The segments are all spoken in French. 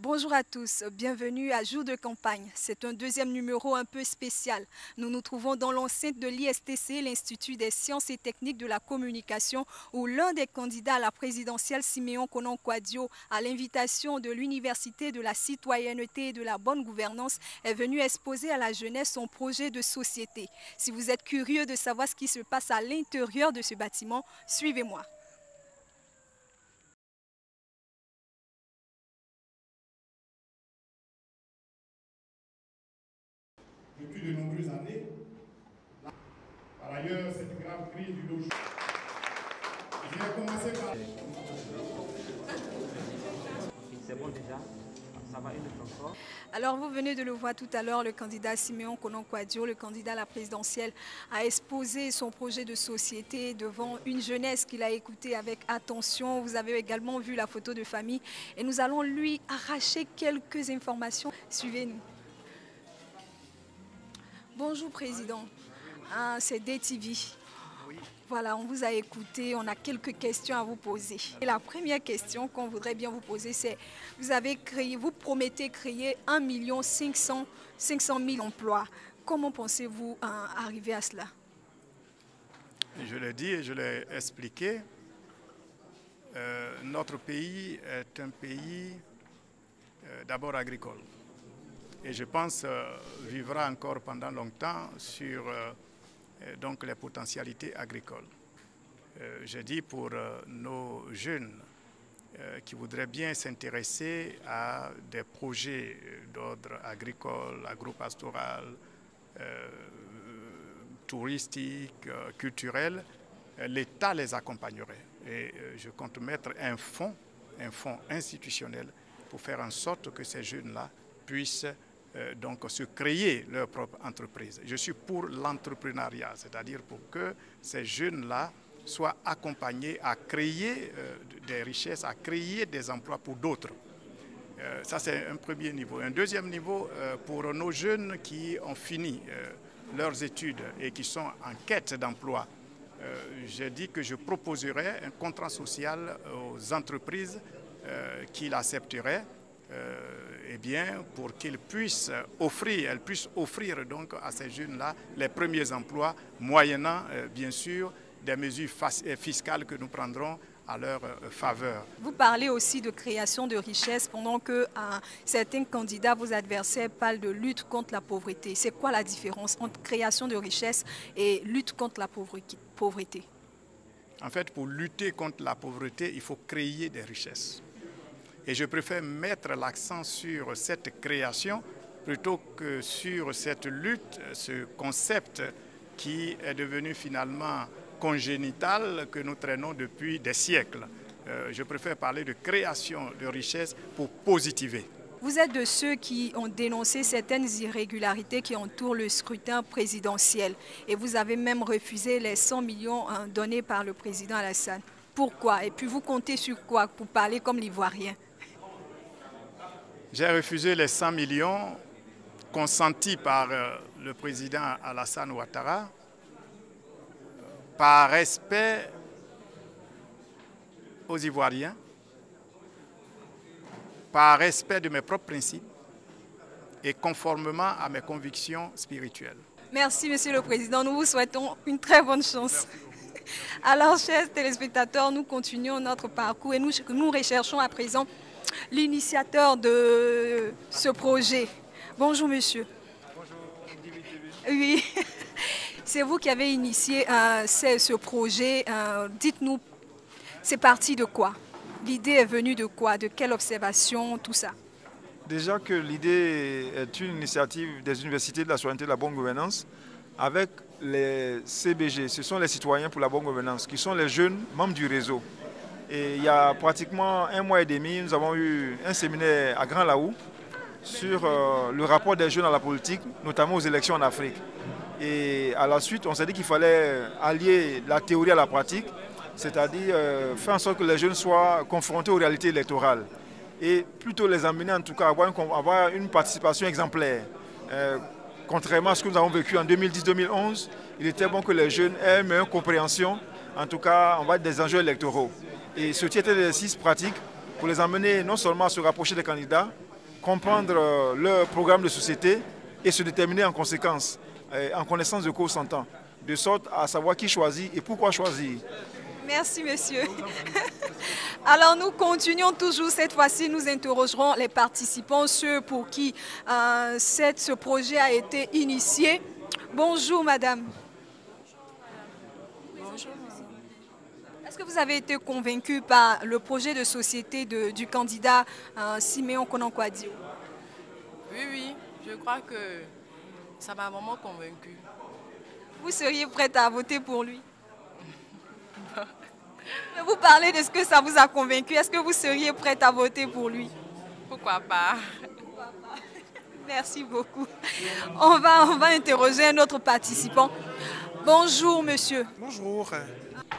Bonjour à tous, bienvenue à Jour de campagne. C'est un deuxième numéro un peu spécial. Nous nous trouvons dans l'enceinte de l'ISTC, l'Institut des sciences et techniques de la communication, où l'un des candidats à la présidentielle, Siméon Konan-Kouadio, à l'invitation de l'Université de la citoyenneté et de la bonne gouvernance, est venu exposer à la jeunesse son projet de société. Si vous êtes curieux de savoir ce qui se passe à l'intérieur de ce bâtiment, suivez-moi. Depuis de nombreuses années. Par ailleurs, cette grave crise du logement. Je vais commencer par... C'est bon déjà, ça va une fois. Alors vous venez de le voir tout à l'heure, le candidat Siméon Konan-Kouadio, le candidat à la présidentielle, a exposé son projet de société devant une jeunesse qu'il a écoutée avec attention. Vous avez également vu la photo de famille et nous allons lui arracher quelques informations. Suivez-nous. Bonjour Président, c'est DTV. Voilà, on vous a écouté, on a quelques questions à vous poser. Et la première question qu'on voudrait bien vous poser, c'est vous promettez créer 1 500 000 emplois. Comment pensez-vous arriver à cela? Je l'ai dit et je l'ai expliqué. Notre pays est un pays d'abord agricole. Et je pense vivra encore pendant longtemps sur donc les potentialités agricoles. J'ai dit pour nos jeunes qui voudraient bien s'intéresser à des projets d'ordre agricole, agropastoral, touristique, culturel, l'État les accompagnerait. Et je compte mettre un fonds institutionnel pour faire en sorte que ces jeunes-là puissent donc se créer leur propre entreprise. Je suis pour l'entrepreneuriat, c'est-à-dire pour que ces jeunes-là soient accompagnés à créer des richesses, à créer des emplois pour d'autres. Ça, c'est un premier niveau. Un deuxième niveau, pour nos jeunes qui ont fini leurs études et qui sont en quête d'emploi, j'ai dit que je proposerai un contrat social aux entreprises qui l'accepteraient, eh bien, pour qu'ils puissent offrir, donc à ces jeunes-là les premiers emplois, moyennant bien sûr des mesures fiscales que nous prendrons à leur faveur. Vous parlez aussi de création de richesses pendant que certains candidats, vos adversaires, parlent de lutte contre la pauvreté. C'est quoi la différence entre création de richesses et lutte contre la pauvreté? En fait, pour lutter contre la pauvreté, il faut créer des richesses. Et je préfère mettre l'accent sur cette création plutôt que sur cette lutte, ce concept qui est devenu finalement congénital que nous traînons depuis des siècles. Je préfère parler de création de richesses pour positiver. Vous êtes de ceux qui ont dénoncé certaines irrégularités qui entourent le scrutin présidentiel et vous avez même refusé les 100 millions donnés par le président Alassane. Pourquoi? Et puis vous comptez sur quoi pour parler comme l'Ivoirien? J'ai refusé les 100 millions consentis par le président Alassane Ouattara par respect aux Ivoiriens, par respect de mes propres principes et conformément à mes convictions spirituelles. Merci, Monsieur le Président. Nous vous souhaitons une très bonne chance. Alors, chers téléspectateurs, nous continuons notre parcours et nous recherchons à présent l'initiateur de ce projet. Bonjour, monsieur. Bonjour, oui, c'est vous qui avez initié ce projet. Dites-nous, c'est parti de quoi? L'idée est venue de quoi? De quelle observation, tout ça? Déjà que l'idée est une initiative des universités de la citoyenneté et de la bonne gouvernance avec les CBG, ce sont les citoyens pour la bonne gouvernance, qui sont les jeunes membres du réseau. Et il y a pratiquement 1 mois et demi, nous avons eu un séminaire à Grand Laou sur le rapport des jeunes à la politique, notamment aux élections en Afrique. Et à la suite, on s'est dit qu'il fallait allier la théorie à la pratique, c'est-à-dire faire en sorte que les jeunes soient confrontés aux réalités électorales. Et plutôt les amener en tout cas à avoir une participation exemplaire. contrairement à ce que nous avons vécu en 2010-2011, il était bon que les jeunes aient une meilleure compréhension, en tout cas, on va dire des enjeux électoraux. Et ceci était un exercice pratique pour les emmener non seulement à se rapprocher des candidats, comprendre leur programme de société et se déterminer en conséquence, en connaissance de cause en temps, de sorte à savoir qui choisit et pourquoi choisir. Merci, monsieur. Alors, nous continuons toujours. Cette fois-ci, nous interrogerons les participants, ceux pour qui ce projet a été initié. Bonjour, madame. Bonjour. Est-ce que vous avez été convaincu par le projet de société du candidat Siméon Konankwadi? Oui, je crois que ça m'a vraiment convaincu. Vous seriez prête à voter pour lui? Vous parlez de ce que ça vous a convaincu. Est-ce que vous seriez prête à voter pour lui? Pourquoi pas? Merci beaucoup. On va interroger un autre participant. Bonjour, monsieur. Bonjour.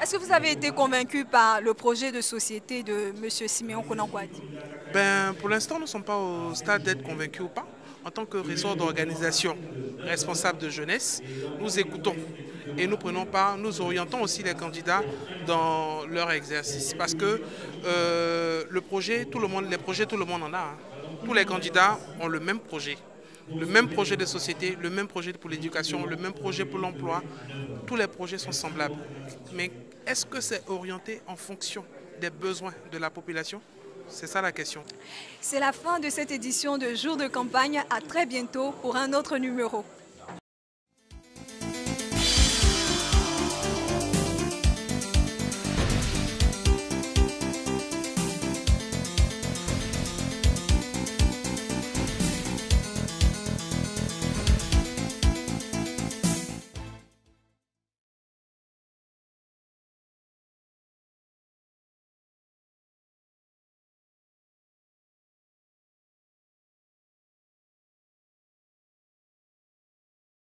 Est-ce que vous avez été convaincu par le projet de société de monsieur Siméon Konankwadi? Pour l'instant, nous ne sommes pas au stade d'être convaincus ou pas. En tant que ressort d'organisation responsable de jeunesse, nous écoutons et nous prenons part, nous orientons aussi les candidats dans leur exercice. Parce que les projets, tout le monde en a. Hein. Tous les candidats ont le même projet. Le même projet de société, le même projet pour l'éducation, le même projet pour l'emploi. Tous les projets sont semblables. Mais est-ce que c'est orienté en fonction des besoins de la population? C'est ça la question. C'est la fin de cette édition de Jour de campagne. À très bientôt pour un autre numéro.